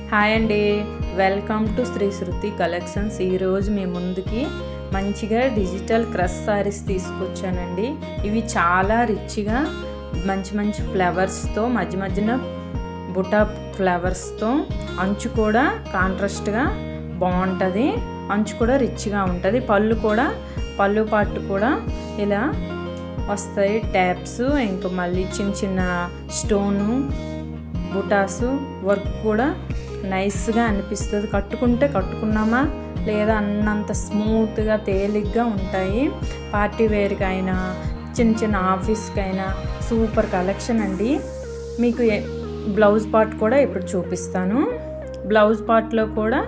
Hi అండి, welcome to Sri Shruti collections. ఈరోజు మీ ముందుకి మంచిగా డిజిటల్ క్రష్ సారీస్ తీసుకొచ్చానండి. ఇవి చాలా రిచ్గా మంచి మంచి ఫ్లవర్స్తో మధ్య మధ్యన బుటా ఫ్లవర్స్తో అంచు కూడా కాంట్రాస్ట్గా బాగుంటుంది. అంచు కూడా రిచ్గా ఉంటుంది. పళ్ళు పాటు కూడా ఇలా వస్తాయి ట్యాప్స్. ఇంకా మళ్ళీ చిన్న చిన్న స్టోను బుటాసు వర్క్ కూడా నైస్గా అనిపిస్తుంది. కట్టుకున్నామా లేదా అన్నంత స్మూత్గా తేలిగ్గా ఉంటాయి. పార్టీ వేర్కి అయినా చిన్న చిన్న ఆఫీస్కి అయినా సూపర్ కలెక్షన్ అండి. మీకు బ్లౌజ్ పార్ట్ కూడా ఇప్పుడు చూపిస్తాను. బ్లౌజ్ పార్ట్లో కూడా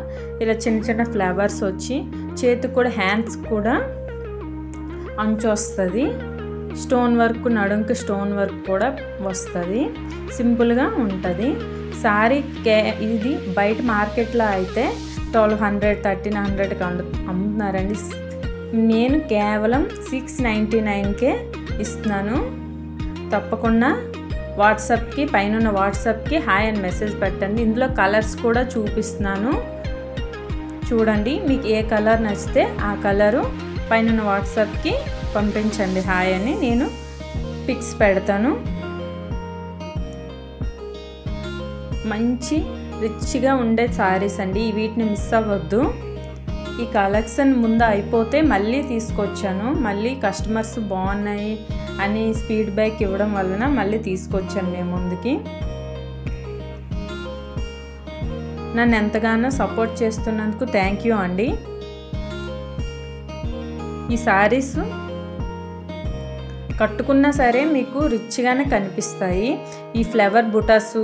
ఇలా చిన్న చిన్న ఫ్లవర్స్ వచ్చి చేతికి కూడా హ్యాండ్స్ కూడా అంచు వస్తుంది. స్టోన్ వర్క్ నడుంకి స్టోన్ వర్క్ కూడా వస్తుంది. సింపుల్గా ఉంటుంది శారీ. ఇది బయట మార్కెట్లో అయితే 1200 1300కి అమ్ముతున్నారండి. నేను కేవలం 699కే ఇస్తున్నాను. తప్పకుండా వాట్సాప్కి పైన వాట్సాప్కి హాయ్ అని మెసేజ్ పెట్టండి. ఇందులో కలర్స్ కూడా చూపిస్తున్నాను చూడండి. మీకు ఏ కలర్ నచ్చితే ఆ కలరు పైన వాట్సాప్కి పంపించండి హాయ్ అని. నేను పిక్స్ పెడతాను. మంచి రిచ్గా ఉండే శారీస్ అండి. వీటిని మిస్ అవ్వద్దు. ఈ కలెక్షన్ ముందు అయిపోతే మళ్ళీ తీసుకొచ్చాను. మళ్ళీ కస్టమర్స్ బాగున్నాయి అని ఫీడ్బ్యాక్ ఇవ్వడం వలన మళ్ళీ తీసుకొచ్చాను నేను ముందుకి. నన్ను ఎంతగానో సపోర్ట్ చేస్తున్నందుకు థ్యాంక్ యూ అండి. ఈ శారీస్ కట్టుకున్నా సరే మీకు రిచ్గానే కనిపిస్తాయి. ఈ ఫ్లవర్ బుటాసు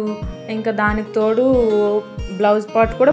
ఇంకా దానికి తోడు బ్లౌజ్ పార్ట్ కూడా